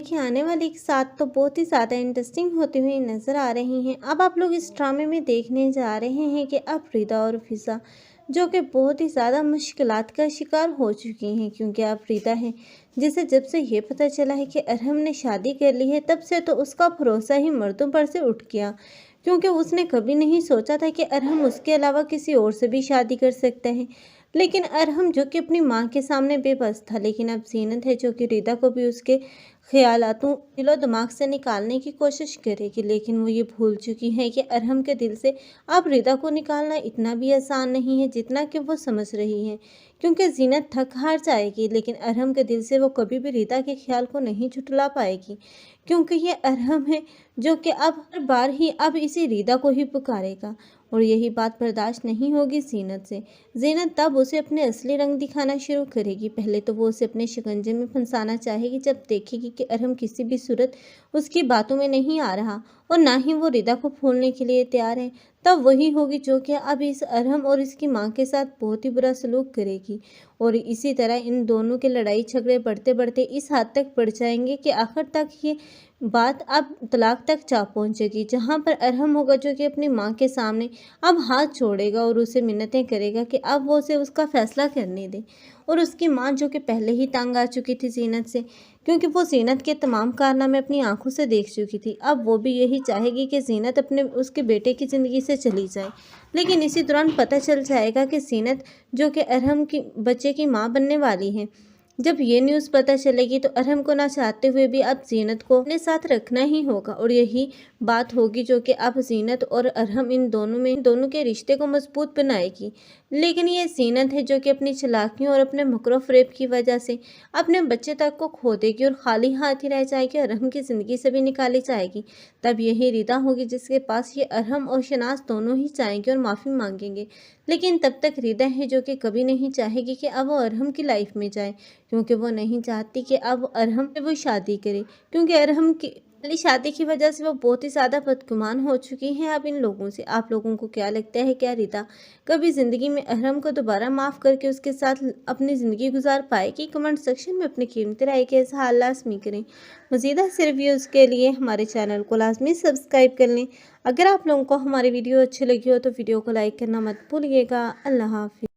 देखिए आने वाली एक साथ तो बहुत ही ज़्यादा इंटरेस्टिंग होती हुई नज़र आ रही हैं। अब आप लोग इस ड्रामे में देखने जा रहे हैं कि अब रिदा और फिज़ा जो कि बहुत ही ज़्यादा मुश्किलात का शिकार हो चुकी हैं, क्योंकि अब रिदा है जिसे जब से ये पता चला है कि अरहम ने शादी कर ली है, तब से तो उसका भरोसा ही मर्दों पर से उठ गया। क्योंकि उसने कभी नहीं सोचा था कि अरहम उसके अलावा किसी और से भी शादी कर सकता है। लेकिन अरहम जो कि अपनी माँ के सामने बेबस था, लेकिन अब ज़ीनत है जो कि रिदा को भी उसके ख़यालातों दिलो दिमाग से निकालने की कोशिश करेगी। लेकिन वो ये भूल चुकी है कि अरहम के दिल से अब रिदा को निकालना इतना भी आसान नहीं है जितना कि वो समझ रही है। क्योंकि ज़ीनत थक हार जाएगी, लेकिन अरहम के दिल से वो कभी भी रिदा के ख्याल को नहीं झुठला पाएगी। क्योंकि ये अरहम है जो कि अब हर बार ही अब इसी रिदा को ही पुकारेगा, और यही बात बर्दाश्त नहीं होगी ज़ीनत से। ज़ीनत तब उसे अपने असली रंग दिखाना शुरू करेगी। पहले तो वो उसे अपने शिकंजे में फंसाना चाहेगी जब देखेगी कि अरहम किसी भी सूरत उसकी बातों में नहीं आ रहा और ना ही वो रिदा को भूलने के लिए तैयार है। तब वही होगी जो कि अब इस अरहम और इसकी माँ के साथ बहुत ही बुरा सलूक करेगी, और इसी तरह इन दोनों के लड़ाई झगड़े बढ़ते बढ़ते इस हद तक बढ़ जाएंगे कि आखिर तक ये बात अब तलाक तक जा पहुंचेगी, जहां पर अरहम होगा जो कि अपनी माँ के सामने अब हाथ छोड़ेगा और उसे मिन्नतें करेगा कि अब वो उसे उसका फैसला करने दे। और उसकी माँ जो कि पहले ही तंग आ चुकी थी ज़ीनत से, क्योंकि वो ज़ीनत के तमाम कारनामे अपनी आंखों से देख चुकी थी, अब वो भी यही चाहेगी कि ज़ीनत अपने उसके बेटे की ज़िंदगी से चली जाए। लेकिन इसी दौरान पता चल जाएगा कि ज़ीनत जो कि अरहम की बच्चे की माँ बनने वाली है। जब ये न्यूज़ पता चलेगी तो अरहम को ना चाहते हुए भी अब ज़ीनत को अपने साथ रखना ही होगा, और यही बात होगी जो कि अब ज़ीनत और अरहम इन दोनों के रिश्ते को मजबूत बनाएगी। लेकिन ये ज़ीनत है जो कि अपनी चालाकियों और अपने मकरो फ़रेब की वजह से अपने बच्चे तक को खो देगी और खाली हाथ ही रह जाएगी, अरहम की ज़िंदगी से भी निकाली जाएगी। तब यही रिदा होगी जिसके पास ये अरहम और शनाज़ दोनों ही जाएंगे और माफ़ी मांगेंगे। लेकिन तब तक रिदा है जो कि कभी नहीं चाहेगी कि अब वो अरहम की लाइफ में जाए, क्योंकि वो नहीं चाहती कि अब अरहम से वो शादी करे, क्योंकि अरहम की पहली शादी की वजह से वो बहुत ही ज़्यादा बदगुमान हो चुकी हैं अब इन लोगों से। आप लोगों को क्या लगता है, क्या रिदा कभी ज़िंदगी में अरहम को दोबारा माफ़ करके उसके साथ अपनी ज़िंदगी गुजार पाएगी? कमेंट सेक्शन में अपनी कीमती राय के इज़हार लाज़मी करें। मज़ीद ऐसे रिव्यूज़ के लिए हमारे चैनल को लाजमी सब्सक्राइब कर लें। अगर आप लोगों को हमारी वीडियो अच्छी लगी हो तो वीडियो को लाइक करना मत भूलिएगा। अल्लाह हाफ़िज़।